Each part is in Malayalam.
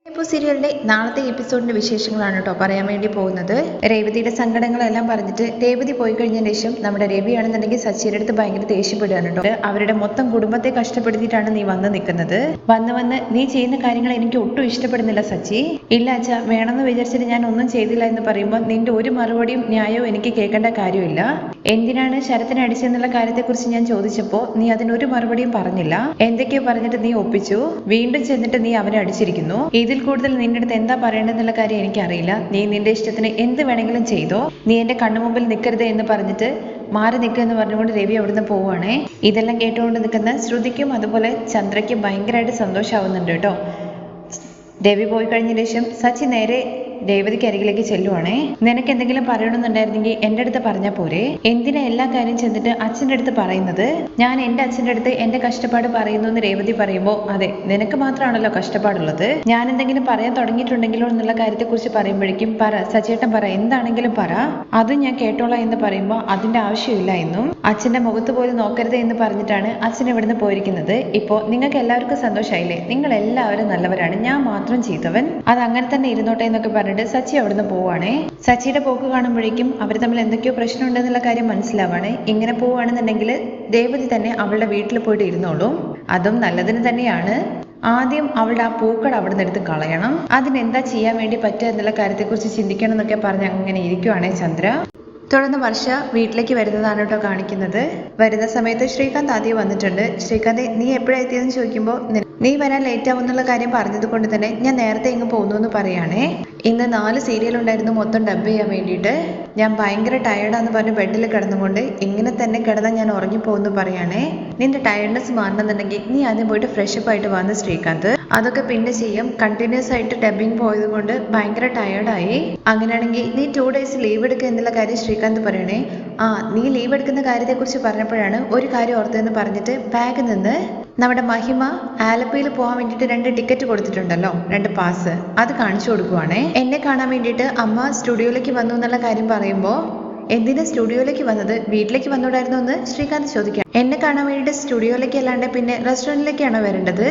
ഇപ്പോൾ സീരിയലിന്റെ നാളത്തെ എപ്പിസോഡിന്റെ വിശേഷങ്ങളാണ് കേട്ടോ പറയാൻ വേണ്ടി പോകുന്നത്. രേവതിയുടെ സങ്കടങ്ങളെല്ലാം പറഞ്ഞിട്ട് രേവതി പോയി കഴിഞ്ഞതിന് ശേഷം നമ്മുടെ രവിയാണെന്നുണ്ടെങ്കിൽ സച്ചിയുടെ അടുത്ത് ഭയങ്കര ദേഷ്യപ്പെടുകയാണ് കേട്ടോ. അവരുടെ മൊത്തം കുടുംബത്തെ കഷ്ടപ്പെടുത്തിയിട്ടാണ് നീ വന്ന് നിൽക്കുന്നത്. വന്ന് നീ ചെയ്യുന്ന കാര്യങ്ങൾ എനിക്ക് ഒട്ടും ഇഷ്ടപ്പെടുന്നില്ല സച്ചി. ഇല്ല അച്ഛാ, വേണമെന്ന് വിചാരിച്ചിട്ട് ഞാൻ ഒന്നും ചെയ്തില്ല എന്ന് പറയുമ്പോൾ നിന്റെ ഒരു മറുപടിയും ന്യായവും എനിക്ക് കേൾക്കേണ്ട കാര്യമില്ല. എന്തിനാണ് ശരത്തിനെ അടിച്ചെന്നുള്ള കാര്യത്തെക്കുറിച്ച് ഞാൻ ചോദിച്ചപ്പോൾ നീ അതിനൊരു മറുപടിയും പറഞ്ഞില്ല. എന്തൊക്കെയോ പറഞ്ഞിട്ട് നീ ഒപ്പിച്ചു. വീണ്ടും ചെന്നിട്ട് നീ അവനെ അടിച്ചിരിക്കുന്നു. ഇതിൽ കൂടുതൽ നിന്റെ അടുത്ത് എന്താ പറയേണ്ടതെന്നുള്ള കാര്യം എനിക്കറിയില്ല. നീ നിന്റെ ഇഷ്ടത്തിന് എന്ത് വേണമെങ്കിലും ചെയ്തോ. നീ എന്റെ കണ്ണുമുമ്പിൽ നിൽക്കരുത് എന്ന് പറഞ്ഞിട്ട് മാറി നിൽക്കുക എന്ന് പറഞ്ഞുകൊണ്ട് രവി അവിടുന്ന് പോവുകയാണേ. ഇതെല്ലാം കേട്ടുകൊണ്ട് നിൽക്കുന്ന ശ്രുതിക്കും അതുപോലെ ചന്ദ്രയ്ക്കും ഭയങ്കരമായിട്ട് സന്തോഷമാവുന്നുണ്ട് കേട്ടോ. രവി പോയി കഴിഞ്ഞ ശേഷം സച്ചി നേരെ രേവതിക്ക് അരികിലേക്ക് ചെല്ലുവാണേ. നിനക്ക് എന്തെങ്കിലും പറയണമെന്നുണ്ടായിരുന്നെങ്കിൽ എൻ്റെ അടുത്ത് പറഞ്ഞാൽ പോരെ. എന്തിനാ എല്ലാ കാര്യം ചെന്നിട്ട് അച്ഛൻ്റെ അടുത്ത് പറയുന്നത്? ഞാൻ എൻ്റെ അച്ഛൻ്റെ അടുത്ത് എൻ്റെ കഷ്ടപ്പാട് പറയുന്നു എന്ന് രേവതി പറയുമ്പോൾ അതെ, നിനക്ക് മാത്രമാണല്ലോ കഷ്ടപ്പാടുള്ളത്. ഞാൻ എന്തെങ്കിലും പറയാൻ തുടങ്ങിയിട്ടുണ്ടെങ്കിലോ എന്നുള്ള കാര്യത്തെക്കുറിച്ച് പറയുമ്പോഴേക്കും പറ സച്ചേട്ടൻ പറ, എന്താണെങ്കിലും പറ, അതും ഞാൻ കേട്ടോളാം എന്ന് പറയുമ്പോൾ അതിൻ്റെ ആവശ്യമില്ല എന്നും അച്ഛൻ്റെ മുഖത്ത് പോലും നോക്കരുത് എന്ന് പറഞ്ഞിട്ടാണ് അച്ഛൻ ഇവിടുന്ന് പോയിരിക്കുന്നത്. ഇപ്പോൾ നിങ്ങൾക്ക് എല്ലാവർക്കും സന്തോഷമായില്ലേ? നിങ്ങൾ എല്ലാവരും നല്ലവരാണ്, ഞാൻ മാത്രം ചെയ്തവൻ. അത് അങ്ങനെ തന്നെ ഇരുന്നോട്ടെ എന്നൊക്കെ പറഞ്ഞിട്ട് സച്ചി അവിടുന്ന് പോവാണേ. സച്ചിയുടെ പോക്ക് കാണുമ്പോഴേക്കും അവർ തമ്മിൽ എന്തൊക്കെയോ പ്രശ്നം ഉണ്ടെന്നുള്ള കാര്യം മനസ്സിലാവാണ്. ഇങ്ങനെ പോവുകയാണെന്നുണ്ടെങ്കിൽ രേവതി തന്നെ അവളുടെ വീട്ടിൽ പോയിട്ട് ഇരുന്നോളും. അതും നല്ലതിന് തന്നെയാണ്. ആദ്യം അവളുടെ ആ പൂക്കൾ അവിടെ നിന്ന് എടുത്ത് കളയണം. അതിനെന്താ ചെയ്യാൻ വേണ്ടി പറ്റുക എന്നുള്ള കാര്യത്തെക്കുറിച്ച് ചിന്തിക്കണം എന്നൊക്കെ പറഞ്ഞ് അങ്ങനെ ഇരിക്കുവാണേ ചന്ദ്ര. തുടർന്ന് വർഷ വീട്ടിലേക്ക് വരുന്നതാണ് കേട്ടോ കാണിക്കുന്നത്. വരുന്ന സമയത്ത് ശ്രീകാന്ത് ആദ്യം വന്നിട്ടുണ്ട്. ശ്രീകാന്ത്, നീ എപ്പോഴാണ് എത്തിയതെന്ന് ചോദിക്കുമ്പോൾ നീ വരാൻ ലേറ്റ് ആവുന്നുള്ള കാര്യം പറഞ്ഞത് കൊണ്ട് തന്നെ ഞാൻ നേരത്തെ ഇങ്ങ് പോകുന്നു എന്ന് പറയാണേ. ഇന്ന് 4 സീരിയൽ ഉണ്ടായിരുന്നു മൊത്തം ഡബ് ചെയ്യാൻ വേണ്ടിയിട്ട്. ഞാൻ ഭയങ്കര ടയർഡാന്ന് പറഞ്ഞ് ബെഡിൽ കിടന്നുകൊണ്ട് ഇങ്ങനെ തന്നെ കിടന്നാൽ ഞാൻ ഉറങ്ങിപ്പോകുന്നു പറയാണേ. നിന്റെ ടയർഡ്നെസ് മാറണമെന്നുണ്ടെങ്കിൽ നീ ആദ്യം പോയിട്ട് ഫ്രഷപ്പ് ആയിട്ട് വന്ന് ശ്രീകാന്ത്. അതൊക്കെ പിന്നെ ചെയ്യും. കണ്ടിന്യൂസ് ആയിട്ട് ഡബിങ് പോയത് കൊണ്ട് ഭയങ്കര ടയർഡായി. അങ്ങനെയാണെങ്കിൽ നീ 2 days ലീവ് എടുക്കുക എന്നുള്ള കാര്യം ശ്രീകാന്ത് പറയണേ. നീ ലീവ് എടുക്കുന്ന കാര്യത്തെക്കുറിച്ച് പറഞ്ഞപ്പോഴാണ് ഒരു കാര്യം ഓർത്തതെന്ന് പറഞ്ഞിട്ട് ബാഗിൽ നിന്ന് നമ്മുടെ മഹിമ ആലപ്പുഴയിൽ പോകാൻ വേണ്ടിയിട്ട് 2 ടിക്കറ്റ് കൊടുത്തിട്ടുണ്ടല്ലോ, 2 പാസ്, അത് കാണിച്ചു കൊടുക്കുവാണേ. എന്നെ കാണാൻ വേണ്ടിയിട്ട് അമ്മ സ്റ്റുഡിയോയിലേക്ക് വന്നു എന്നുള്ള കാര്യം പറയുമ്പോൾ എന്തിനാ സ്റ്റുഡിയോയിലേക്ക് വന്നത്? വീട്ടിലേക്ക് വന്നോടായിരുന്നു എന്ന് ശ്രീകാന്ത് ചോദിക്കാം. എന്നെ കാണാൻ വേണ്ടിയിട്ട് സ്റ്റുഡിയോയിലേക്ക് അല്ലാണ്ട് പിന്നെ റെസ്റ്റോറൻറ്റിലേക്കാണോ വരേണ്ടത്?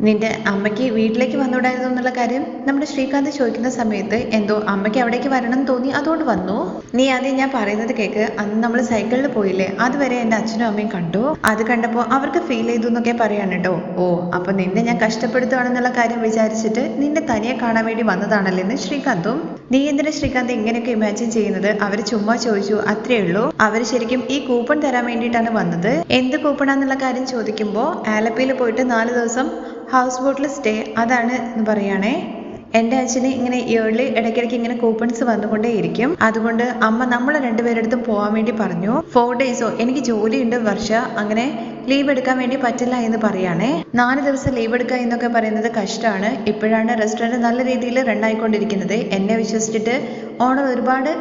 നിന്റെ അമ്മയ്ക്ക് വീട്ടിലേക്ക് വന്നോടായിരുന്നു എന്നുള്ള കാര്യം നമ്മുടെ ശ്രീകാന്ത് ചോദിക്കുന്ന സമയത്ത് എന്തോ അമ്മയ്ക്ക് അവിടേക്ക് വരണം എന്ന് തോന്നി, അതുകൊണ്ട് വന്നു. നീ ആദ്യം ഞാൻ പറയുന്നത് കേക്ക്. അന്ന് നമ്മൾ സൈക്കിളിൽ പോയില്ലേ, അതുവരെ എൻ്റെ അച്ഛനും അമ്മയും കണ്ടു. അത് കണ്ടപ്പോൾ അവർക്ക് ഫീൽ ചെയ്തു എന്നൊക്കെ പറയാണ് കേട്ടോ. അപ്പൊ നിന്നെ ഞാൻ കഷ്ടപ്പെടുത്തുകയാണെന്നുള്ള കാര്യം വിചാരിച്ചിട്ട് നിന്നെ തനിയെ കാണാൻ വേണ്ടി വന്നതാണല്ലേ എന്ന് ശ്രീകാന്തും. നീ എന്തിനാ ശ്രീകാന്ത് ഇങ്ങനെയൊക്കെ ഇമാജിൻ ചെയ്യുന്നത്? അവർ ചുമ്മാ ചോദിച്ചു, അത്രേ ഉള്ളൂ. അവർ ശരിക്കും ഈ കൂപ്പൺ തരാൻ വേണ്ടിയിട്ടാണ് വന്നത്. എന്ത് കൂപ്പണാന്നുള്ള കാര്യം ചോദിക്കുമ്പോൾ ആലപ്പുഴയിൽ പോയിട്ട് 4 ദിവസം ഹൗസ് ബോട്ടിൽ സ്റ്റേ, അതാണ് എന്ന് പറയുകയാണേ. എൻ്റെ അച്ഛന് ഇങ്ങനെ ഇയർലി ഇടയ്ക്കിടയ്ക്ക് ഇങ്ങനെ കൂപ്പൺസ് വന്നുകൊണ്ടേയിരിക്കും. അതുകൊണ്ട് അമ്മ നമ്മളെ 2 പേരെടുത്തും പോകാൻ വേണ്ടി പറഞ്ഞു. 4 days എനിക്ക് ജോലിയുണ്ട് വർഷ, അങ്ങനെ ലീവ് എടുക്കാൻ വേണ്ടി പറ്റില്ല എന്ന് പറയുകയാണേ. 4 ദിവസം ലീവ് എടുക്കുക എന്നൊക്കെ പറയുന്നത് കഷ്ടമാണ്. ഇപ്പോഴാണ് റെസ്റ്റോറൻറ്റ് നല്ല രീതിയിൽ റൺ ആയിക്കൊണ്ടിരിക്കുന്നത്. എന്നെ വിശ്വസിച്ചിട്ട് ഓണർ ഒരുപാട്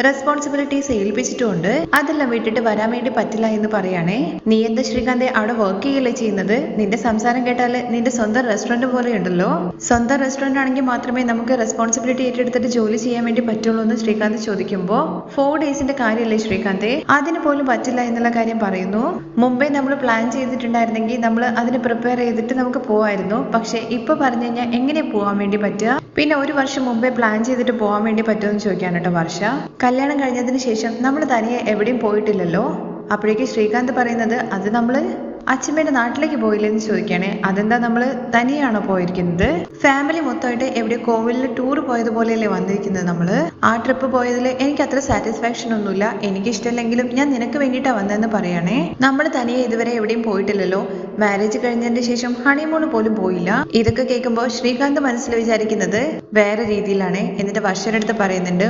റെസ്പോൺസിബിലിറ്റീസ് ഏൽപ്പിച്ചിട്ടുമുണ്ട്. അതെല്ലാം വിട്ടിട്ട് വരാൻ വേണ്ടി പറ്റില്ല എന്ന് പറയാണേ. നീ എന്താ ശ്രീകാന്തെ അവിടെ വർക്ക് ചെയ്യല്ലേ ചെയ്യുന്നത്? നിന്റെ സംസാരം കേട്ടാല് നിന്റെ സ്വന്തം റെസ്റ്റോറന്റ് പോലെ ഉണ്ടല്ലോ. സ്വന്തം റെസ്റ്റോറന്റ് ആണെങ്കിൽ മാത്രമേ നമുക്ക് റെസ്പോൺസിബിലിറ്റി ഏറ്റെടുത്തിട്ട് ജോലി ചെയ്യാൻ വേണ്ടി പറ്റുള്ളൂ എന്ന് ശ്രീകാന്ത് ചോദിക്കുമ്പോൾ 4 daysന്റെ കാര്യമല്ലേ ശ്രീകാന്തെ, അതിന് പോലും പറ്റില്ല എന്നുള്ള കാര്യം പറയുന്നു. മുമ്പേ നമ്മൾ പ്ലാൻ ചെയ്തിട്ടുണ്ടായിരുന്നെങ്കിൽ നമ്മൾ അതിന് പ്രിപ്പയർ ചെയ്തിട്ട് നമുക്ക് പോവായിരുന്നു. പക്ഷെ ഇപ്പൊ പറഞ്ഞു കഴിഞ്ഞാൽ എങ്ങനെ പോകാൻ വേണ്ടി പറ്റുക? പിന്നെ 1 വർഷം മുമ്പേ പ്ലാൻ ചെയ്തിട്ട് പോകാൻ വേണ്ടി പറ്റുമെന്ന് ചോദിക്കാൻ കേട്ടോ വർഷ. കല്യാണം കഴിഞ്ഞതിന് ശേഷം നമ്മൾ തനിയെ എവിടെയും പോയിട്ടില്ലല്ലോ. അപ്പോഴേക്ക് ശ്രീകാന്ത് പറയുന്നത് അത് നമ്മള് അച്ഛമ്മയുടെ നാട്ടിലേക്ക് പോയില്ലെന്ന് ചോദിക്കുകയാണെ. അതെന്താ നമ്മൾ തനിയാണോ പോയിരിക്കുന്നത്? ഫാമിലി മൊത്തമായിട്ട് എവിടെ കോവിലിൽ ടൂർ പോയതുപോലെയല്ലേ വന്നിരിക്കുന്നത് നമ്മള്. ആ ട്രിപ്പ് പോയതിൽ എനിക്ക് അത്ര സാറ്റിസ്ഫാക്ഷൻ ഒന്നുമില്ല. എനിക്ക് ഇഷ്ടമല്ലെങ്കിലും ഞാൻ നിനക്ക് വേണ്ടിയിട്ടാണ് വന്നതെന്ന് പറയണേ. നമ്മൾ തനിയെ ഇതുവരെ എവിടെയും പോയിട്ടില്ലല്ലോ. മാരേജ് കഴിഞ്ഞതിന് ശേഷം ഹണിമൂണ് പോലും പോയില്ല. ഇതൊക്കെ കേൾക്കുമ്പോൾ ശ്രീകാന്ത് മനസ്സിൽ വിചാരിക്കുന്നത് വേറെ രീതിയിലാണ്. എന്നിട്ട് വർഷയുടെ അടുത്ത് പറയുന്നുണ്ട്,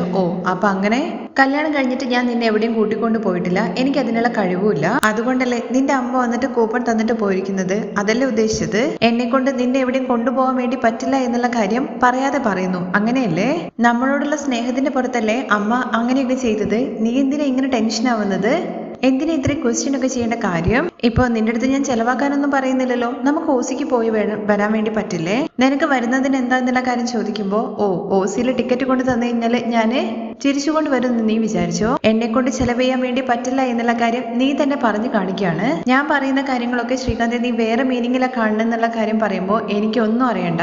അപ്പൊ അങ്ങനെ കല്യാണം കഴിഞ്ഞിട്ട് ഞാൻ നിന്നെ എവിടെയും കൂട്ടിക്കൊണ്ട് പോയിട്ടില്ല, എനിക്ക് അതിനുള്ള കഴിവുമില്ല. അതുകൊണ്ടല്ലേ നിന്റെ അമ്മ വന്നിട്ട് കൂപ്പൺ തന്നിട്ട് പോയിരിക്കുന്നത്. അതല്ലേ ഉദ്ദേശിച്ചത്? എന്നെ കൊണ്ട് നിന്നെ എവിടെയും കൊണ്ടുപോകാൻ വേണ്ടി പറ്റില്ല എന്നുള്ള കാര്യം പറയാതെ പറയുന്നു, അങ്ങനെയല്ലേ? നമ്മളോടുള്ള സ്നേഹത്തിന്റെ പുറത്തല്ലേ അമ്മ അങ്ങനെയൊക്കെ ചെയ്തത്? നീ എന്തിനാ ഇങ്ങനെ ടെൻഷൻ ആവുന്നത്? എന്തിനാ ഇത്രയും ക്വസ്റ്റ്യൻ ഒക്കെ ചെയ്യേണ്ട കാര്യം? ഇപ്പൊ നിന്റെ അടുത്ത് ഞാൻ ചെലവാക്കാനൊന്നും പറയുന്നില്ലല്ലോ. നമുക്ക് ഓസിക്ക് പോയി വരാൻ വേണ്ടി പറ്റില്ലേ? നിനക്ക് വരുന്നതിന് എന്താന്നുള്ള കാര്യം ചോദിക്കുമ്പോ ഓസിയിൽ ടിക്കറ്റ് കൊണ്ട് തന്നു കഴിഞ്ഞാല് ഞാന് ചിരിച്ചുകൊണ്ട് വരുമെന്ന് നീ വിചാരിച്ചോ? എന്നെ കൊണ്ട് ചെലവ് ചെയ്യാൻ വേണ്ടി പറ്റില്ല എന്നുള്ള കാര്യം നീ തന്നെ പറഞ്ഞു കാണിക്കുകയാണ്. ഞാൻ പറയുന്ന കാര്യങ്ങളൊക്കെ ശ്രീകാന്ത് നീ വേറെ മീനിങ്ങിലാണ് കാണുന്നുള്ള കാര്യം പറയുമ്പോൾ എനിക്കൊന്നും അറിയണ്ട.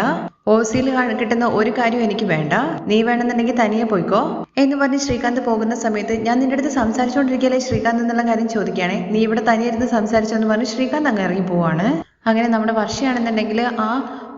ഓസിയിൽ കിട്ടുന്ന ഒരു കാര്യം എനിക്ക് വേണ്ട. നീ വേണമെന്നുണ്ടെങ്കിൽ തനിയെ പോയിക്കോ എന്ന് പറഞ്ഞ് ശ്രീകാന്ത് പോകുന്ന സമയത്ത് ഞാൻ നിന്റെ അടുത്ത് സംസാരിച്ചുകൊണ്ടിരിക്കുകയല്ലേ ശ്രീകാന്ത് എന്നുള്ള കാര്യം ചോദിക്കുകയാണെ. നീ ഇവിടെ തനിയിരുന്ന് സംസാരിച്ചെന്ന് പറഞ്ഞ് ശ്രീകാന്ത് അങ്ങ് ഇറങ്ങി പോവാണ്. അങ്ങനെ നമ്മുടെ വർഷയാണെന്നുണ്ടെങ്കിൽ ആ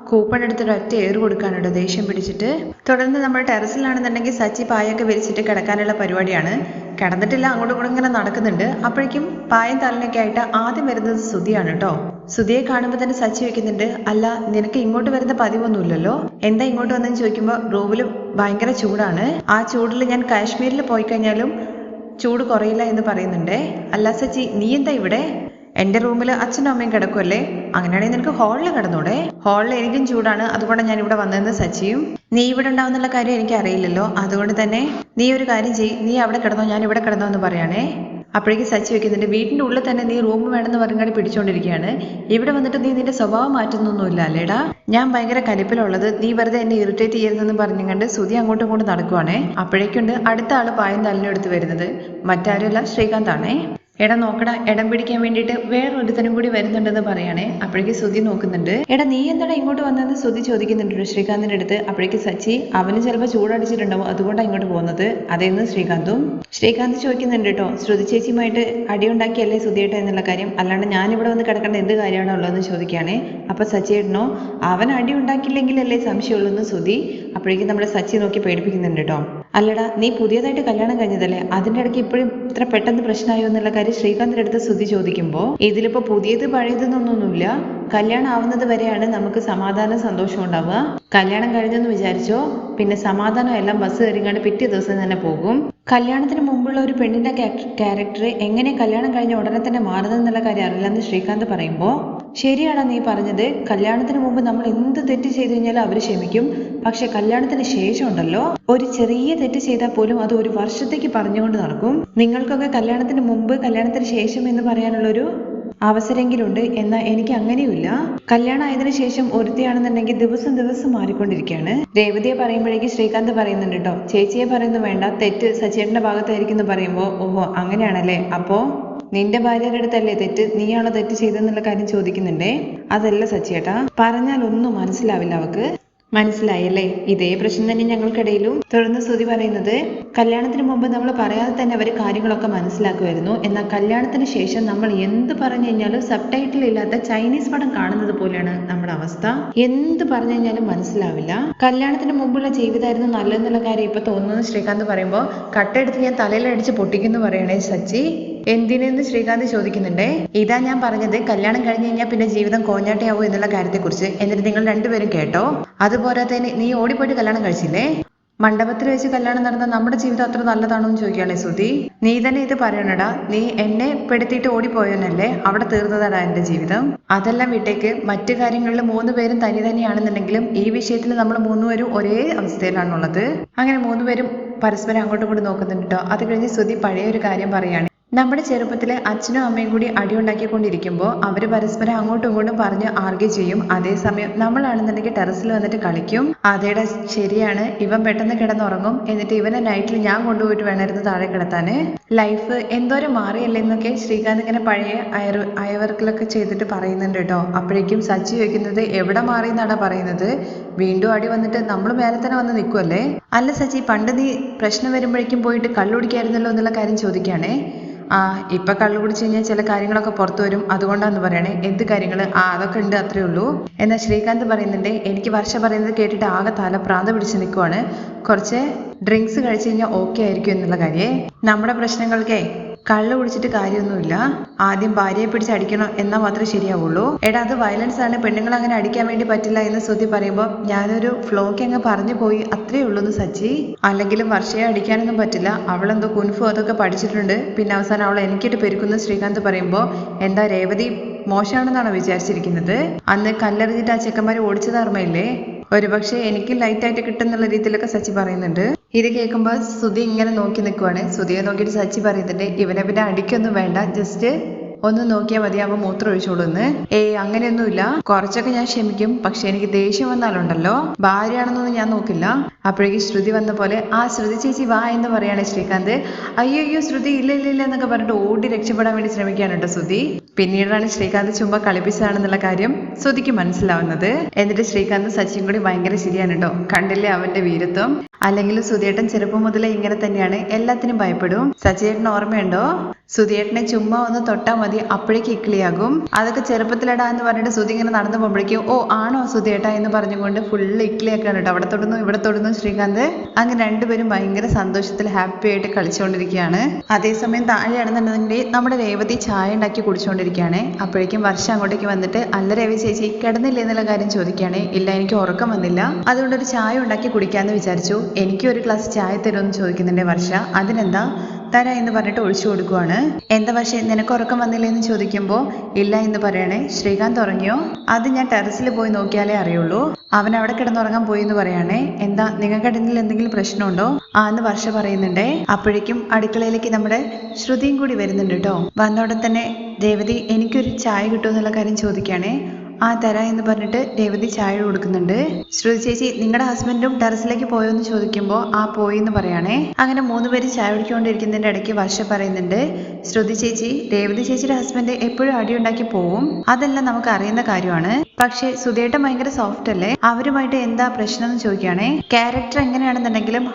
കൂപ്പൺ എടുത്തിട്ട് ഒറ്റ ഏറ് കൊടുക്കാനുണ്ട് ദേഷ്യം പിടിച്ചിട്ട്. തുടർന്ന് നമ്മൾ ടെറസിലാണെന്നുണ്ടെങ്കിൽ സച്ചി പായൊക്കെ വിരിച്ചിട്ട് കിടക്കാനുള്ള പരിപാടിയാണ്. കിടന്നിട്ടില്ല, അങ്ങോട്ടും ഇങ്ങോട്ടും ഇങ്ങനെ നടക്കുന്നുണ്ട്. അപ്പോഴേക്കും പായം തലനൊക്കെ ആയിട്ട് ആദ്യം വരുന്നത് സുധിയാണ് കേട്ടോ. സുധിയെ കാണുമ്പോൾ തന്നെ സച്ചി വെക്കുന്നുണ്ട്, അല്ല നിനക്ക് ഇങ്ങോട്ട് വരുന്ന പതിവൊന്നുമില്ലല്ലോ, എന്താ ഇങ്ങോട്ട് വന്നെന്ന് ചോദിക്കുമ്പോൾ റൂമിൽ ഭയങ്കര ചൂടാണ്, ആ ചൂടിൽ ഞാൻ കാശ്മീരിൽ പോയി കഴിഞ്ഞാലും ചൂട് കുറയില്ല എന്ന് പറയുന്നുണ്ടേ. അല്ല സച്ചി നീ എന്താ ഇവിടെ? എന്റെ റൂമിൽ അച്ഛനും അമ്മയും കിടക്കുമല്ലേ, അങ്ങനെയാണെങ്കിൽ നിനക്ക് ഹാളിൽ കിടന്നൂടെ? ഹാളിൽ എനിക്കും ചൂടാണ്, അതുകൊണ്ടാണ് ഞാൻ ഇവിടെ വന്നതെന്ന് സച്ചിയും. നീ ഇവിടെ ഉണ്ടാവുന്നുള്ള കാര്യം എനിക്ക് അറിയില്ലല്ലോ, അതുകൊണ്ട് തന്നെ നീ ഒരു കാര്യം ചെയ്യ്, നീ അവിടെ കിടന്നോ ഞാൻ ഇവിടെ കിടന്നോ എന്ന് പറയാണേ. അപ്പോഴേക്ക് സച്ചി വെക്കുന്നുണ്ട്, വീടിന്റെ ഉള്ളിൽ തന്നെ നീ റൂം വേണമെന്ന് പറഞ്ഞാൽ പിടിച്ചോണ്ടിരിക്കുകയാണ്, ഇവിടെ വന്നിട്ട് നീ നിന്റെ സ്വഭാവം മാറ്റുന്നൊന്നുമില്ല അല്ലേടാ, ഞാൻ ഭയങ്കര കലിപ്പിലുള്ളത്, നീ വെറുതെ എന്നെ ഇറിറ്റേറ്റ് ചെയ്യരുതെന്ന് പറഞ്ഞുകൊണ്ട് സുധി അങ്ങോട്ടും ഇങ്ങോട്ടും നടക്കുവാണേ. അപ്പോഴേക്കുണ്ട് അടുത്ത ആള് പായം തലനെടുത്ത് വരുന്നത്, മറ്റാരുമല്ല ശ്രീകാന്താണേ. എടാ നോക്കടാ, ഇടം പിടിക്കാൻ വേണ്ടിയിട്ട് വേറൊരുത്തനും കൂടി വരുന്നുണ്ടെന്ന് പറയാണേ. അപ്പോഴേക്ക് സുധി നോക്കുന്നുണ്ട്. എടാ നീ എന്താടാ ഇങ്ങോട്ട് വന്നതെന്ന് സുധി ചോദിക്കുന്നുണ്ട് ശ്രീകാന്തിന്റെ അടുത്ത്. അപ്പോഴേക്ക് സച്ചി, അവന് ചിലപ്പോൾ ചൂടടിച്ചിട്ടുണ്ടാവും, അതുകൊണ്ടാണ് ഇങ്ങോട്ട് പോകുന്നത് അതേന്ന് ശ്രീകാന്ത് ചോദിക്കുന്നുണ്ട് കേട്ടോ, ശ്രുതി ചേച്ചിയുമായിട്ട് അടിയുണ്ടാക്കിയല്ലേ സുധിയേട്ട എന്നുള്ള കാര്യം, അല്ലാണ്ട് ഞാനിവിടെ വന്ന് കിടക്കേണ്ട എന്ത് കാര്യമാണോ ഉള്ളതെന്ന് ചോദിക്കുകയാണെ. അപ്പൊ സച്ചിയേട്ടനോ, അവൻ അടി ഉണ്ടാക്കിയില്ലെങ്കിലല്ലേ സംശയമുള്ളൂ എന്ന് സുധി. അപ്പോഴേക്കും നമ്മുടെ സച്ചി നോക്കി പേടിപ്പിക്കുന്നുണ്ട് കേട്ടോ. അല്ലടാ നീ പുതിയതായിട്ട് കല്യാണം കഴിഞ്ഞതല്ലേ, അതിന്റെ ഇടയ്ക്ക് ഇപ്പോഴും ഇത്ര പെട്ടെന്ന് പ്രശ്നമായോ എന്നുള്ള കാര്യം ശ്രീകാന്തിന്റെ അടുത്ത് സുധി ചോദിക്കുമ്പോൾ, ഇതിലിപ്പോ പുതിയത് പഴയതെന്നൊന്നുമില്ല, കല്യാണം ആവുന്നത് വരെയാണ് നമുക്ക് സമാധാനം സന്തോഷം ഉണ്ടാവുക. കല്യാണം കഴിഞ്ഞെന്ന് വിചാരിച്ചോ പിന്നെ സമാധാനം എല്ലാം ബസ് കയറിങ്ങാണ്ട് പിറ്റേ ദിവസം തന്നെ പോകും. കല്യാണത്തിന് മുമ്പുള്ള ഒരു പെണ്ണിന്റെ ക്യാരക്ടർ എങ്ങനെ കല്യാണം കഴിഞ്ഞ ഉടനെ തന്നെ മാറുന്നതെന്നുള്ള കാര്യം അറിയില്ലെന്ന് ശ്രീകാന്ത് പറയുമ്പോൾ, ശരിയാണോ നീ പറഞ്ഞത്, കല്യാണത്തിന് മുമ്പ് നമ്മൾ എന്ത് തെറ്റ് ചെയ്തു കഴിഞ്ഞാലും അവര് ക്ഷമിക്കും, പക്ഷെ കല്യാണത്തിന് ശേഷം ഉണ്ടല്ലോ ഒരു ചെറിയ തെറ്റ് ചെയ്താൽ പോലും അത് ഒരു വർഷത്തേക്ക് പറഞ്ഞുകൊണ്ട് നടക്കും. നിങ്ങൾക്കൊക്കെ കല്യാണത്തിന് മുമ്പ് കല്യാണത്തിന് ശേഷം എന്ന് പറയാനുള്ളൊരു അവസരമെങ്കിലുണ്ട്, എന്നാൽ എനിക്ക് അങ്ങനെയുമില്ല. കല്യാണം ആയതിനു ശേഷം ഒരുത്തിയാണെന്നുണ്ടെങ്കിൽ ദിവസം ദിവസം മാറിക്കൊണ്ടിരിക്കുകയാണ്. രേവതിയെ പറയുമ്പോഴേക്ക് ശ്രീകാന്ത് പറയുന്നുണ്ട് കേട്ടോ, ചേച്ചിയെ പറയുന്നു വേണ്ട, തെറ്റ് സച്ചേട്ടന്റെ ഭാഗത്തായിരിക്കും എന്ന് പറയുമ്പോൾ, ഓഹോ അങ്ങനെയാണല്ലേ, അപ്പോ നിന്റെ ഭാര്യയുടെ അടുത്തല്ലേ തെറ്റ്, നീയാണോ തെറ്റ് ചെയ്തെന്നുള്ള കാര്യം ചോദിക്കുന്നുണ്ടേ. അതല്ല സച്ചിയേട്ടാ, പറഞ്ഞാൽ ഒന്നും മനസ്സിലാവില്ല അവക്ക്. മനസ്സിലായല്ലേ, ഇതേ പ്രശ്നം തന്നെ ഞങ്ങൾക്കിടയിലും. തുടർന്ന് സുധി പറയുന്നത്, കല്യാണത്തിന് മുമ്പ് നമ്മൾ പറയാതെ തന്നെ അവർ കാര്യങ്ങളൊക്കെ മനസ്സിലാക്കുമായിരുന്നു, എന്നാൽ കല്യാണത്തിന് ശേഷം നമ്മൾ എന്ത് പറഞ്ഞു കഴിഞ്ഞാലും സബ് ടൈറ്റിൽ ഇല്ലാത്ത ചൈനീസ് പടം കാണുന്നത് പോലെയാണ് നമ്മുടെ അവസ്ഥ. എന്ത് പറഞ്ഞു കഴിഞ്ഞാലും മനസ്സിലാവില്ല. കല്യാണത്തിന് മുമ്പുള്ള ജീവിതമായിരുന്നു നല്ലതെന്നുള്ള കാര്യം ഇപ്പൊ തോന്നുന്നു ശ്രീകാന്ത് പറയുമ്പോൾ, കട്ടെടുത്ത് ഞാൻ തലയിലടിച്ച് പൊട്ടിക്കുന്നു പറയണേ സച്ചി. എന്തിനെന്ന് ശ്രീകാന്ത് ചോദിക്കുന്നുണ്ടേ. ഇതാ ഞാൻ പറഞ്ഞത്, കല്യാണം കഴിഞ്ഞ് കഴിഞ്ഞാൽ പിന്നെ ജീവിതം കോഞ്ഞാട്ടയാവോ എന്നുള്ള കാര്യത്തെക്കുറിച്ച്. എന്നിട്ട് നിങ്ങൾ രണ്ടുപേരും കേട്ടോ. അതുപോരാത്തതിന് നീ ഓടിപ്പോയിട്ട് കല്യാണം കഴിച്ചില്ലേ, മണ്ഡപത്തിൽ വെച്ച് കല്യാണം നടന്ന നമ്മുടെ ജീവിതം അത്ര നല്ലതാണോ എന്ന് ചോദിക്കുകയാണെ സുധി. നീ തന്നെ ഇത് പറയണടാ, നീ എന്നെ പെടുത്തിയിട്ട് ഓടിപ്പോയെന്നല്ലേ, അവിടെ തീർന്നതാടാ എന്റെ ജീവിതം. അതെല്ലാം വിട്ടേക്ക്, മറ്റു കാര്യങ്ങളിൽ 3 പേരും തനി തന്നെയാണെന്നുണ്ടെങ്കിലും ഈ വിഷയത്തിൽ നമ്മൾ 3 പേരും ഒരേ അവസ്ഥയിലാണുള്ളത്. അങ്ങനെ 3 പേരും പരസ്പരം അങ്ങോട്ടും ഇങ്ങോട്ടും നോക്കുന്നുണ്ട് കേട്ടോ. അത് കഴിഞ്ഞ് സുധി പഴയ ഒരു കാര്യം പറയാണ്. നമ്മുടെ ചെറുപ്പത്തിലെ അച്ഛനും അമ്മയും കൂടി അടിയുണ്ടാക്കിക്കൊണ്ടിരിക്കുമ്പോൾ അവർ പരസ്പരം അങ്ങോട്ടും ഇങ്ങോട്ടും പറഞ്ഞ് ആർഗ്യൂ ചെയ്യും. അതേസമയം നമ്മളാണെന്നുണ്ടെങ്കിൽ ടെറസിൽ വന്നിട്ട് കളിക്കും. അതേടാ ശരിയാണ്, ഇവൻ പെട്ടെന്ന് കിടന്നുറങ്ങും, എന്നിട്ട് ഇവനെ നൈറ്റിൽ ഞാൻ കൊണ്ടുപോയിട്ട് വേണമായിരുന്നു താഴെ കിടത്താന്. ലൈഫ് എന്തോരം മാറിയല്ലേ എന്നൊക്കെ ശ്രീകാന്ത് ഇങ്ങനെ പഴയ അയവർക്കിലൊക്കെ ചെയ്തിട്ട് പറയുന്നുണ്ട് കേട്ടോ. അപ്പോഴേക്കും സച്ചി വയ്ക്കുന്നത്, എവിടെ മാറി എന്നാടാ പറയുന്നത്, വീണ്ടും അടി വന്നിട്ട് നമ്മൾ മേലെ തന്നെ വന്ന് നിൽക്കുമല്ലേ. അല്ല സച്ചി, പണ്ട് നീ പ്രശ്നം വരുമ്പോഴേക്കും പോയിട്ട് കള്ളുടിക്കായിരുന്നല്ലോ എന്നുള്ള കാര്യം ചോദിക്കുകയാണേ. ഇപ്പൊ കള്ളു കുടിച്ചു കഴിഞ്ഞാൽ ചില കാര്യങ്ങളൊക്കെ പുറത്തു വരും, അതുകൊണ്ടാന്ന് പറയണേ. എന്ത് കാര്യങ്ങള്? അതൊക്കെ ഉണ്ട്, അത്രേ ഉള്ളൂ. എന്നാൽ ശ്രീകാന്ത് പറയുന്നുണ്ട്, എനിക്ക് വർഷ പറയുന്നത് കേട്ടിട്ട് ആകെ തലപ്രാന്ത് പിടിച്ച് നിൽക്കുവാണ്, കുറച്ച് ഡ്രിങ്ക്സ് കഴിച്ചു കഴിഞ്ഞാൽ ഓക്കെ ആയിരിക്കും എന്നുള്ള കാര്യേ. നമ്മുടെ പ്രശ്നങ്ങൾക്കേ കള്ളു കുടിച്ചിട്ട് കാര്യമൊന്നുമില്ല, ആദ്യം ഭാര്യയെ പിടിച്ച് അടിക്കണം എന്നാൽ മാത്രമേ ശരിയാവുള്ളൂ. എടാ അത് വയലൻസ് ആണ്, പെണ്ണുങ്ങൾ അങ്ങനെ അടിക്കാൻ വേണ്ടി പറ്റില്ല എന്ന് സുധി പറയുമ്പോൾ, ഞാനൊരു ഫ്ലോക്ക് അങ്ങ് പറഞ്ഞു പോയി, അത്രേ ഉള്ളൂ എന്ന് സച്ചി. അല്ലെങ്കിലും വർഷയെ അടിക്കാനൊന്നും പറ്റില്ല, അവളെന്തോ കുൻഫു അതൊക്കെ പഠിച്ചിട്ടുണ്ട്, പിന്നെ അവസാനം അവൾ എനിക്കിട്ട് പെരുക്കുന്നു ശ്രീകാന്ത് പറയുമ്പോൾ, എന്താ രേവതി മോശമാണെന്നാണോ വിചാരിച്ചിരിക്കുന്നത്? അന്ന് കല്ലെറിഞ്ഞിട്ട് ആ ചെക്കന്മാരെ ഓടിച്ചത് ഓർമ്മയില്ലേ? ഒരുപക്ഷെ എനിക്ക് ലൈറ്റായിട്ട് കിട്ടുന്നുള്ള രീതിയിലൊക്കെ സച്ചി പറയുന്നുണ്ട്. ഇത് കേൾക്കുമ്പോൾ സുധി ഇങ്ങനെ നോക്കി നിൽക്കുവാണ്. സുധിയെ നോക്കിയിട്ട് സച്ചി പറയുന്നുണ്ട്, ഇവനെ പിന്നെ അടിക്കൊന്നും വേണ്ട, ജസ്റ്റ് ഒന്ന് നോക്കിയാൽ മതി, അവൻ മൂത്രം ഒഴിച്ചോളൂന്ന്. അങ്ങനെയൊന്നുമില്ല, കുറച്ചൊക്കെ ഞാൻ ക്ഷമിക്കും, പക്ഷെ എനിക്ക് ദേഷ്യം വന്നാലുണ്ടല്ലോ ഭാര്യയാണെന്നൊന്നും ഞാൻ നോക്കില്ല. അപ്പോഴേക്ക് ശ്രുതി വന്ന പോലെ ശ്രുതി ചേച്ചി വാ എന്ന് പറയാണ് ശ്രീകാന്ത്. അയ്യോ ശ്രുതി ഇല്ല ഇല്ല ഇല്ല എന്നൊക്കെ പറഞ്ഞിട്ട് ഓടി രക്ഷപ്പെടാൻ വേണ്ടി ശ്രമിക്കാണ് കേട്ടോ ശ്രുതി. പിന്നീടാണ് ശ്രീകാന്ത് ചുമ്മാ കളിപ്പിച്ചതാണെന്നുള്ള കാര്യം ശ്രുതിക്ക് മനസ്സിലാവുന്നത്. എന്നിട്ട് ശ്രീകാന്ത് സച്ചിയും കൂടി ഭയങ്കര ശരിയാണ് കേട്ടോ. കണ്ടില്ലേ അവന്റെ വീരത്വം. അല്ലെങ്കിൽ സുധിയേട്ടൻ ചെറുപ്പം മുതലേ ഇങ്ങനെ തന്നെയാണ്, എല്ലാത്തിനും ഭയപ്പെടും. സച്ചിയേട്ടന് ഓർമ്മയുണ്ടോ? സുധിയേട്ടനെ ചുമ്മാ ഒന്ന് തൊട്ടാ മതി, അപ്പോഴേക്ക് ഇക്ലിയാകും. അതൊക്കെ ചെറുപ്പത്തിലടാ എന്ന് പറഞ്ഞിട്ട് സുധി ഇങ്ങനെ നടന്നു പോകുമ്പോഴേക്കും ആണോ സുധിയേട്ടാ എന്ന് പറഞ്ഞുകൊണ്ട് ഫുള്ള് ഇക്ലിയാക്കാണ് കേട്ടോ. അവിടെ തൊടുന്നു ഇവിടെ തൊടുന്നു ശ്രീകാന്ത്. അങ്ങനെ രണ്ടുപേരും ഭയങ്കര സന്തോഷത്തിൽ ഹാപ്പി ആയിട്ട് കളിച്ചുകൊണ്ടിരിക്കുകയാണ്. അതേസമയം താഴെയാണെന്നുണ്ടെങ്കിൽ നമ്മുടെ രേവതി ചായ ഉണ്ടാക്കി കുടിച്ചുകൊണ്ടിരിക്കുകയാണ്. അപ്പോഴേക്കും വർഷ അങ്ങോട്ടേക്ക് വന്നിട്ട് അല്ല രവി ചേച്ചി കിടന്നില്ലേ എന്നുള്ള കാര്യം ചോദിക്കുകയാണ്. ഇല്ല എനിക്ക് ഉറക്കം വന്നില്ല, അതുകൊണ്ട് ഒരു ചായ ഉണ്ടാക്കി കുടിക്കാന്ന് വിചാരിച്ചു. എനിക്ക് ഒരു ഗ്ലാസ് ചായ തരുമെന്ന് ചോദിക്കുന്നുണ്ട് വർഷ. അതിനെന്താ തരാ എന്ന് പറഞ്ഞിട്ട് ഒഴിച്ചു കൊടുക്കുവാണ്. എന്താ പക്ഷേ നിനക്ക് ഉറക്കം വന്നില്ലേ എന്ന് ചോദിക്കുമ്പോൾ ഇല്ല എന്ന് പറയണേ. ശ്രീകാന്ത് ഉറങ്ങിയോ? അത് ഞാൻ ടെറസിൽ പോയി നോക്കിയാലേ അറിയുള്ളൂ. അവൻ അവിടെ കിടന്നുറങ്ങാൻ പോയി എന്ന് പറയാണേ. എന്താ നിങ്ങൾക്ക് ഇടയിൽ എന്തെങ്കിലും പ്രശ്നമുണ്ടോ? എന്ന് വർഷ പറയുന്നുണ്ടേ. അപ്പോഴേക്കും അടുക്കളയിലേക്ക് നമ്മുടെ ശ്രുതിയും കൂടി വരുന്നുണ്ട് കേട്ടോ. വന്നോടെ തന്നെ രേവതി എനിക്കൊരു ചായ കിട്ടുമെന്നുള്ള കാര്യം ചോദിക്കുകയാണേ. തരാ എന്ന് പറഞ്ഞിട്ട് രേവതി ചായ കൊടുക്കുന്നുണ്ട്. ശ്രുതി ചേച്ചി നിങ്ങളുടെ ഹസ്ബൻഡും ടെറസിലേക്ക് പോയോ എന്ന് ചോദിക്കുമ്പോൾ പോയി എന്ന് പറയാണേ. അങ്ങനെ 3 പേര് ചായ കുടിക്കൊണ്ടിരിക്കുന്നതിന്റെ ഇടയ്ക്ക് വർഷ പറയുന്നുണ്ട്, ശ്രുതി ചേച്ചി രേവതി ചേച്ചിയുടെ ഹസ്ബൻഡ് എപ്പോഴും അടിയുണ്ടാക്കി പോവും, അതെല്ലാം നമുക്ക് അറിയുന്ന കാര്യമാണ്. പക്ഷെ സുധേട്ടൻ ഭയങ്കര സോഫ്റ്റ് അല്ലേ, അവരുമായിട്ട് എന്താ പ്രശ്നം എന്ന് ചോദിക്കുകയാണേ. ക്യാരക്ടർ എങ്ങനെയാണെന്നുണ്ടെങ്കിലും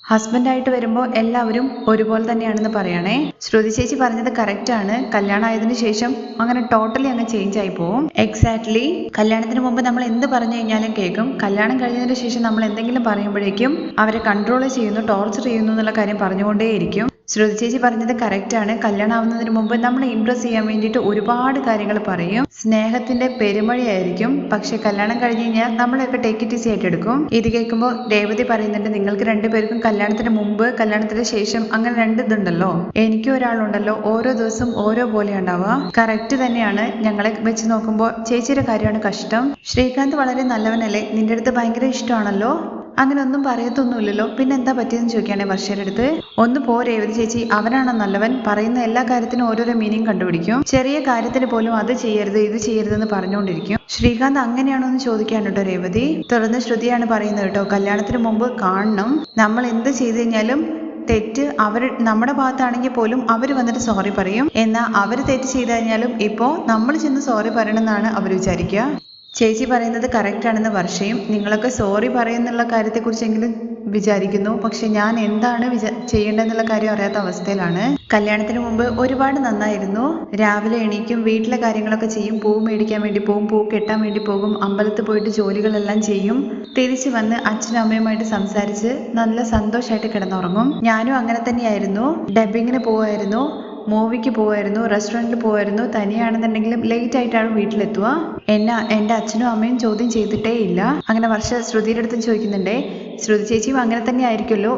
ഹസ്ബൻഡായിട്ട് വരുമ്പോൾ എല്ലാവരും ഒരുപോലെ തന്നെയാണെന്ന് പറയണേ. ശ്രുതി ചേച്ചി പറഞ്ഞത് കറക്റ്റ് ആണ്. കല്യാണം ആയതിനു ശേഷം അങ്ങനെ ടോട്ടലി അങ്ങ് ചേഞ്ച് ആയി പോവും. എക്സാക്ട്ലി. കല്യാണത്തിന് മുമ്പ് നമ്മൾ എന്ത് പറഞ്ഞു കഴിഞ്ഞാലും കേൾക്കും. കല്യാണം കഴിഞ്ഞതിന് ശേഷം നമ്മൾ എന്തെങ്കിലും പറയുമ്പോഴേക്കും അവരെ കൺട്രോൾ ചെയ്യുന്നു, ടോർച്ചർ ചെയ്യുന്നു എന്നുള്ള കാര്യം പറഞ്ഞുകൊണ്ടേയിരിക്കും. ശ്രുതി ചേച്ചി പറഞ്ഞത് കറക്റ്റ് ആണ്. കല്യാണം ആവുന്നതിന് മുമ്പ് നമ്മളെ ഇംപ്രസ് ചെയ്യാൻ വേണ്ടിയിട്ട് ഒരുപാട് കാര്യങ്ങൾ പറയും. സ്നേഹത്തിന്റെ പെരുമഴയായിരിക്കും. പക്ഷെ കല്യാണം കഴിഞ്ഞ് കഴിഞ്ഞാൽ നമ്മളെയൊക്കെ ടേക്ക് ഇറ്റ് ഈസി ആയിട്ട് എടുക്കും. ഇത് കേൾക്കുമ്പോൾ രേവതി പറയുന്നുണ്ട്, നിങ്ങൾക്ക് രണ്ടുപേർക്കും കല്യാണത്തിന് മുമ്പ് കല്യാണത്തിന് ശേഷം അങ്ങനെ 2 ഇതുണ്ടല്ലോ. എനിക്കും ഒരാളുണ്ടല്ലോ, ഓരോ ദിവസം ഓരോ പോലെ ഉണ്ടാവുക. കറക്റ്റ് തന്നെയാണ്. ഞങ്ങളെ വെച്ച് നോക്കുമ്പോൾ ചേച്ചിയുടെ കാര്യമാണ് കഷ്ടം. ശ്രീകാന്ത് വളരെ നല്ലവനല്ലേ, നിന്റെ അടുത്ത് ഭയങ്കര ഇഷ്ടമാണല്ലോ, അങ്ങനെ ഒന്നും പറയത്തൊന്നുമില്ലല്ലോ, പിന്നെ എന്താ പറ്റിയെന്ന് ചോദിക്കുകയാണെ വർഷയുടെ അടുത്ത്. ഒന്ന് പോ രേവതി ചേച്ചി, അവനാണോ നല്ലവൻ? പറയുന്ന എല്ലാ കാര്യത്തിനും ഓരോരോ മീനിങ് കണ്ടുപിടിക്കും. ചെറിയ കാര്യത്തിന് പോലും അത് ചെയ്യരുത് ഇത് ചെയ്യരുതെന്ന് പറഞ്ഞുകൊണ്ടിരിക്കും. ശ്രീകാന്ത് അങ്ങനെയാണോ എന്ന് ചോദിക്കാണ് കേട്ടോ രേവതി. തുടർന്ന് ശ്രുതിയാണ് പറയുന്നത് കേട്ടോ, കല്യാണത്തിന് മുമ്പ് കാണണം, നമ്മൾ എന്ത് ചെയ്തു കഴിഞ്ഞാലും തെറ്റ് നമ്മുടെ ഭാഗത്താണെങ്കിൽ പോലും അവർ വന്നിട്ട് സോറി പറയും. എന്നാൽ അവർ തെറ്റ് ചെയ്ത് കഴിഞ്ഞാലും ഇപ്പോൾ നമ്മൾ ചെന്ന് സോറി പറയണമെന്നാണ് അവർ വിചാരിക്കുക. ചേച്ചി പറയുന്നത് കറക്റ്റ് ആണെന്ന് വർഷയും. നിങ്ങളൊക്കെ സോറി പറയുന്നുള്ള കാര്യത്തെക്കുറിച്ചെങ്കിലും വിചാരിക്കുന്നു, പക്ഷെ ഞാൻ എന്താണ് ചെയ്യേണ്ടതെന്നുള്ള കാര്യം അറിയാത്ത അവസ്ഥയിലാണ്. കല്യാണത്തിന് മുമ്പ് ഒരുപാട് നന്നായിരുന്നു. രാവിലെ എണീക്കും, വീട്ടിലെ കാര്യങ്ങളൊക്കെ ചെയ്യും, പൂ മേടിക്കാൻ വേണ്ടി പോകും, പൂ കെട്ടാൻ വേണ്ടി പോകും, അമ്പലത്തിൽ പോയിട്ട് ജോലികളെല്ലാം ചെയ്യും, തിരിച്ചു വന്ന് അച്ഛനും അമ്മയുമായിട്ട് സംസാരിച്ച് നല്ല സന്തോഷമായിട്ട് കിടന്നുറങ്ങും. ഞാനും അങ്ങനെ തന്നെയായിരുന്നു. ഡബിങ്ങിന് പോവായിരുന്നു, മൂവിക്ക് പോവായിരുന്നു, റെസ്റ്റോറൻറ്റിൽ പോവായിരുന്നു. തനിയാണെന്നുണ്ടെങ്കിലും ലേറ്റ് ആയിട്ടാണ് വീട്ടിലെത്തുക. എൻ്റെ അച്ഛനും അമ്മയും ചോദ്യം ചെയ്തിട്ടേ ഇല്ല. അങ്ങനെ വർഷ ശ്രുതിയുടെ അടുത്തും ചോദിക്കുന്നുണ്ടേ, ശ്രുതി ചേച്ചിയും അങ്ങനെ തന്നെ ആയിരിക്കുമല്ലോ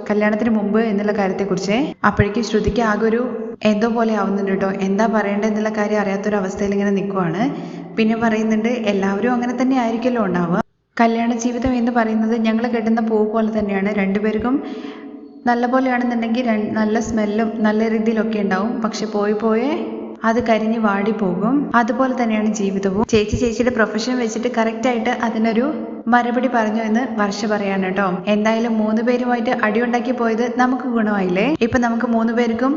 കല്യാണത്തിന് മുമ്പ് എന്നുള്ള കാര്യത്തെക്കുറിച്ച്. അപ്പോഴേക്കും ശ്രുതിക്ക് ആകെ ഒരു എന്തോ പോലെ ആവുന്നുണ്ട് കേട്ടോ. എന്താ പറയേണ്ടതെന്നുള്ള കാര്യം അറിയാത്തൊരു അവസ്ഥയിൽ ഇങ്ങനെ നിൽക്കുവാണ്. പിന്നെ പറയുന്നുണ്ട്, എല്ലാവരും അങ്ങനെ തന്നെ ആയിരിക്കുമല്ലോ ഉണ്ടാവുക. കല്യാണ ജീവിതം എന്ന് പറയുന്നത് ഞങ്ങൾ കെട്ടുന്ന പൂ പോലെ തന്നെയാണ്. രണ്ടുപേർക്കും നല്ല പോലെയാണെന്നുണ്ടെങ്കിൽ നല്ല സ്മെല്ലും നല്ല രീതിയിലൊക്കെ ഉണ്ടാവും. പക്ഷെ പോയി അത് കരിഞ്ഞ് വാടിപ്പോകും. അതുപോലെ തന്നെയാണ് ജീവിതവും. ചേച്ചിയുടെ പ്രൊഫഷൻ വെച്ചിട്ട് കറക്റ്റായിട്ട് അതിനൊരു മറുപടി പറഞ്ഞു എന്ന് വർഷ പറയാണ് കേട്ടോ. എന്തായാലും 3 പേരുമായിട്ട് അടിയുണ്ടാക്കി പോയത് നമുക്ക് ഗുണമായില്ലേ. ഇപ്പൊ നമുക്ക് 3 പേർക്കും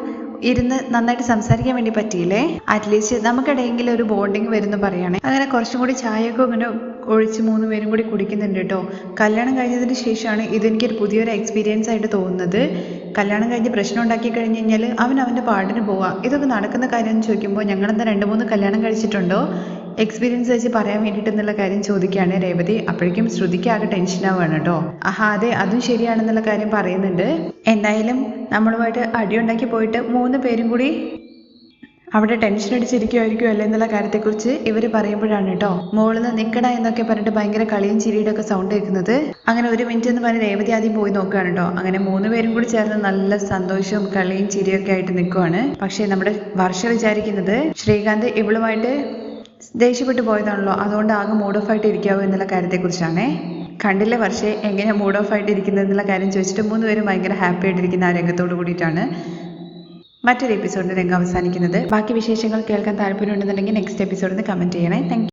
ഇരുന്ന് നന്നായിട്ട് സംസാരിക്കാൻ വേണ്ടി പറ്റിയില്ലേ. അറ്റ്ലീസ്റ്റ് നമുക്കിടയെങ്കിലും ഒരു ബോണ്ടിങ് വരുന്നു പറയുകയാണെ. അങ്ങനെ കുറച്ചും കൂടി ചായയൊക്കെ ഇങ്ങനെ ഒഴിച്ച് 3 പേരും കൂടി കുടിക്കുന്നുണ്ട് കേട്ടോ. കല്യാണം കഴിഞ്ഞതിന് ശേഷമാണ് ഇതെനിക്കൊരു പുതിയൊരു എക്സ്പീരിയൻസ് ആയിട്ട് തോന്നുന്നത്. കല്യാണം കഴിഞ്ഞ് പ്രശ്നം ഉണ്ടാക്കി കഴിഞ്ഞ് കഴിഞ്ഞാൽ അവൻ്റെ പാടിന് പോവാം. ഇതൊക്കെ നടക്കുന്ന കാര്യം എന്ന് ചോദിക്കുമ്പോൾ ഞങ്ങളെന്താ 2-3 കല്യാണം കഴിച്ചിട്ടുണ്ടോ, എക്സ്പീരിയൻസ് വെച്ച് പറയാൻ വേണ്ടിയിട്ട് എന്നുള്ള കാര്യം ചോദിക്കുകയാണ് രേവതി. അപ്പോഴേക്കും ശ്രുതിക്ക് ആകെ ടെൻഷനാവുകയാണ് കേട്ടോ. അതെ അതും ശരിയാണെന്നുള്ള കാര്യം പറയുന്നുണ്ട്. എന്തായാലും നമ്മളുമായിട്ട് അടിയുണ്ടാക്കി പോയിട്ട് 3 പേരും കൂടി അവിടെ ടെൻഷൻ അടിച്ചിരിക്കുമായിരിക്കും അല്ലേ എന്നുള്ള കാര്യത്തെക്കുറിച്ച് ഇവർ പറയുമ്പോഴാണ് കേട്ടോ മോളിൽ നിന്ന് നിൽക്കണ എന്നൊക്കെ പറഞ്ഞിട്ട് ഭയങ്കര കളിയും ചിരിയുടെ ഒക്കെ സൗണ്ട് കേൾക്കുന്നത്. അങ്ങനെ 1 മിനിറ്റ് എന്ന് പറഞ്ഞ് രേവതി ആദ്യം പോയി നോക്കുകയാണ് കേട്ടോ. അങ്ങനെ 3 പേരും കൂടി ചേർന്ന് നല്ല സന്തോഷവും കളിയും ചിരിയൊക്കെ ആയിട്ട് നിൽക്കുവാണ്. പക്ഷേ നമ്മുടെ വർഷ വിചാരിക്കുന്നത് ശ്രീകാന്ത് ഇവളുമായിട്ട് ദേഷ്യപ്പെട്ടു പോയതാണല്ലോ, അതുകൊണ്ട് ആകെ മൂഡ് ഓഫ് ആയിട്ട് ഇരിക്കാവൂ എന്നുള്ള കാര്യത്തെക്കുറിച്ചാണേ. കണ്ടില്ലേ വർഷേ എങ്ങനെ മൂഡ് ഓഫ് ആയിട്ട് ഇരിക്കുന്നത് എന്നുള്ള കാര്യം ചോദിച്ചിട്ട് 3 പേരും ഭയങ്കര ഹാപ്പി ആയിട്ടിരിക്കുന്ന ആ രംഗത്തോട് കൂടിയിട്ടാണ് മറ്റൊരു എപ്പിസോഡിന്റെ രംഗം അവസാനിക്കുന്നത്. ബാക്കി വിശേഷങ്ങൾ കേൾക്കാൻ താല്പര്യമുണ്ടെന്നുണ്ടെങ്കിൽ നെക്സ്റ്റ് എപ്പിസോഡിൽ കമന്റ് ചെയ്യണേ. താങ്ക്